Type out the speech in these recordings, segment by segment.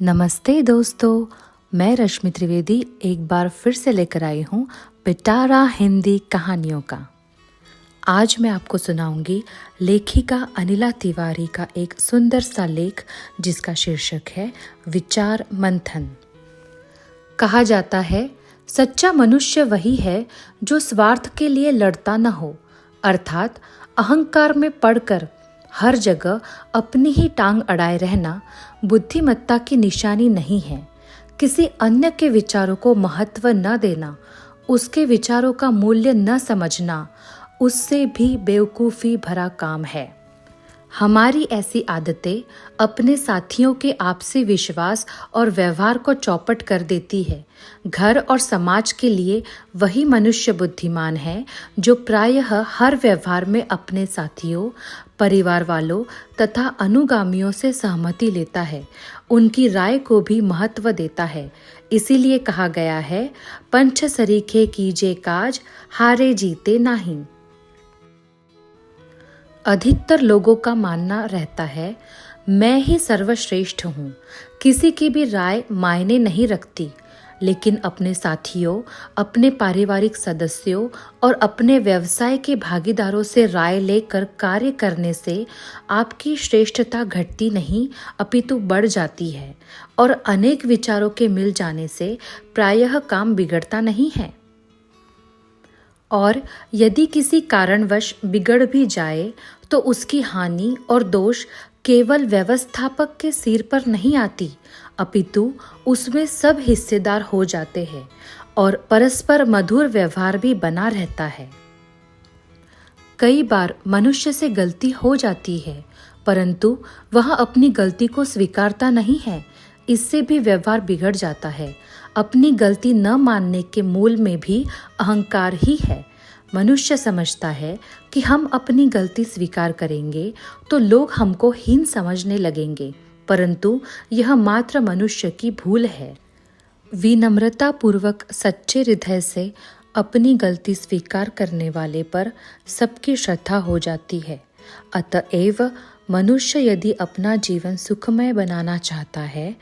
नमस्ते दोस्तों, मैं रश्मि त्रिवेदी एक बार फिर से लेकर आई हूँ पिटारा हिंदी कहानियों का। आज मैं आपको सुनाऊंगी लेखिका अनिला तिवारी का एक सुंदर सा लेख जिसका शीर्षक है विचार मंथन। कहा जाता है, सच्चा मनुष्य वही है जो स्वार्थ के लिए लड़ता न हो, अर्थात अहंकार में पड़कर हर जगह अपनी ही टांग अड़ाए रहना बुद्धिमत्ता की निशानी नहीं है। किसी अन्य के विचारों को महत्व न देना, उसके विचारों का मूल्य न समझना, उससे भी बेवकूफ़ी भरा काम है। हमारी ऐसी आदतें अपने साथियों के आपसी विश्वास और व्यवहार को चौपट कर देती है। घर और समाज के लिए वही मनुष्य बुद्धिमान है जो प्रायः हर व्यवहार में अपने साथियों, परिवार वालों तथा अनुगामियों से सहमति लेता है, उनकी राय को भी महत्व देता है। इसीलिए कहा गया है, पंच सरीखे कीजे काज, हारे जीते नाही। अधिकतर लोगों का मानना रहता है, मैं ही सर्वश्रेष्ठ हूँ, किसी की भी राय मायने नहीं रखती। लेकिन अपने साथियों, अपने पारिवारिक सदस्यों और अपने व्यवसाय के भागीदारों से राय लेकर कार्य करने से आपकी श्रेष्ठता घटती नहीं अपितु बढ़ जाती है, और अनेक विचारों के मिल जाने से प्रायः काम बिगड़ता नहीं है। और यदि किसी कारणवश बिगड़ भी जाए तो उसकी हानि और दोष केवल व्यवस्थापक के सिर पर नहीं आती, अपितु उसमें सब हिस्सेदार हो जाते हैं और परस्पर मधुर व्यवहार भी बना रहता है। कई बार मनुष्य से गलती हो जाती है, परंतु वह अपनी गलती को स्वीकारता नहीं है। इससे भी व्यवहार बिगड़ जाता है। अपनी गलती न मानने के मूल में भी अहंकार ही है। मनुष्य समझता है कि हम अपनी गलती स्वीकार करेंगे तो लोग हमको हीन समझने लगेंगे, परंतु यह मात्र मनुष्य की भूल है। विनम्रता पूर्वक सच्चे हृदय से अपनी गलती स्वीकार करने वाले पर सबकी श्रद्धा हो जाती है। अतएव मनुष्य यदि अपना जीवन सुखमय बनाना चाहता है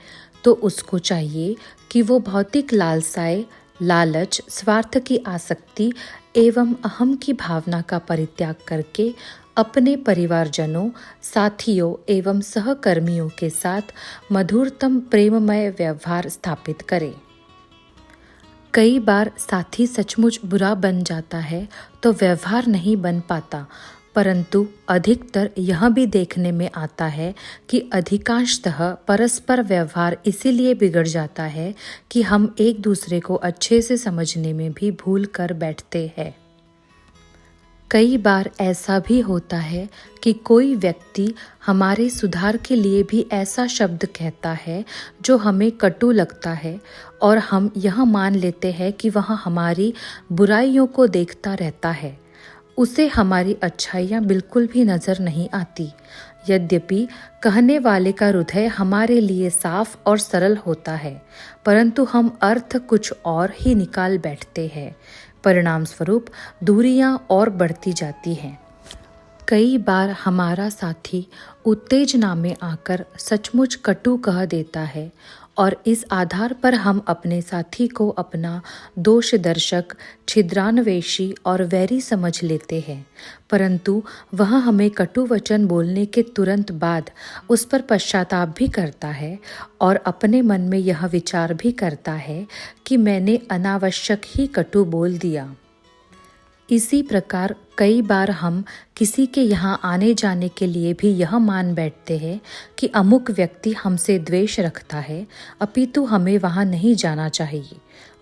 तो उसको चाहिए कि वो भौतिक लालसाएं, लालच, स्वार्थ की आसक्ति एवं अहम की भावना का परित्याग करके अपने परिवारजनों, साथियों एवं सहकर्मियों के साथ मधुरतम प्रेममय व्यवहार स्थापित करे। कई बार साथी सचमुच बुरा बन जाता है तो व्यवहार नहीं बन पाता, परंतु अधिकतर यह भी देखने में आता है कि अधिकांशतः परस्पर व्यवहार इसीलिए बिगड़ जाता है कि हम एक दूसरे को अच्छे से समझने में भी भूल कर बैठते हैं। कई बार ऐसा भी होता है कि कोई व्यक्ति हमारे सुधार के लिए भी ऐसा शब्द कहता है जो हमें कटु लगता है, और हम यह मान लेते हैं कि वह हमारी बुराइयों को देखता रहता है। उसे हमारी अच्छाइयाँ बिल्कुल भी नज़र नहीं आती। यद्यपि कहने वाले का हृदय हमारे लिए साफ और सरल होता है, परंतु हम अर्थ कुछ और ही निकाल बैठते हैं। परिणाम स्वरूप दूरियां और बढ़ती जाती हैं। कई बार हमारा साथी उत्तेजना में आकर सचमुच कटु कह देता है, और इस आधार पर हम अपने साथी को अपना दोषदर्शक, छिद्रान्वेषी और वैरी समझ लेते हैं, परंतु वह हमें कटु वचन बोलने के तुरंत बाद उस पर पश्चाताप भी करता है और अपने मन में यह विचार भी करता है कि मैंने अनावश्यक ही कटु बोल दिया। इसी प्रकार कई बार हम किसी के यहाँ आने जाने के लिए भी यह मान बैठते हैं कि अमुक व्यक्ति हमसे द्वेष रखता है, अपितु हमें वहाँ नहीं जाना चाहिए।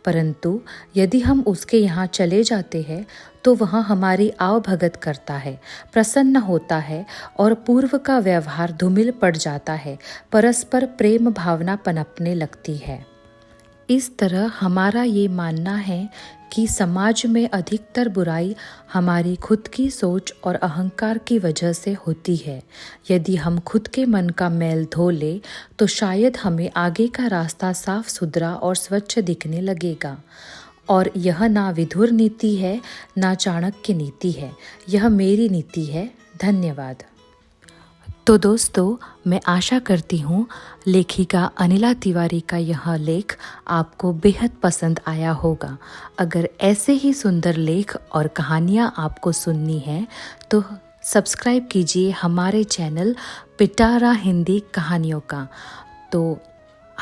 परंतु यदि हम उसके यहाँ चले जाते हैं तो वह हमारी आवभगत करता है, प्रसन्न होता है और पूर्व का व्यवहार धूमिल पड़ जाता है, परस्पर प्रेम भावना पनपने लगती है। इस तरह हमारा ये मानना है कि समाज में अधिकतर बुराई हमारी खुद की सोच और अहंकार की वजह से होती है। यदि हम खुद के मन का मैल धो ले तो शायद हमें आगे का रास्ता साफ सुथरा और स्वच्छ दिखने लगेगा। और यह ना विधुर नीति है, ना चाणक्य नीति है, यह मेरी नीति है। धन्यवाद। तो दोस्तों, मैं आशा करती हूँ लेखिका अनिला तिवारी का यह लेख आपको बेहद पसंद आया होगा। अगर ऐसे ही सुंदर लेख और कहानियाँ आपको सुननी है तो सब्सक्राइब कीजिए हमारे चैनल पिटारा हिंदी कहानियों का। तो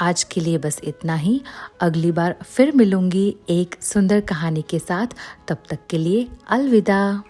आज के लिए बस इतना ही। अगली बार फिर मिलूंगी एक सुंदर कहानी के साथ। तब तक के लिए अलविदा।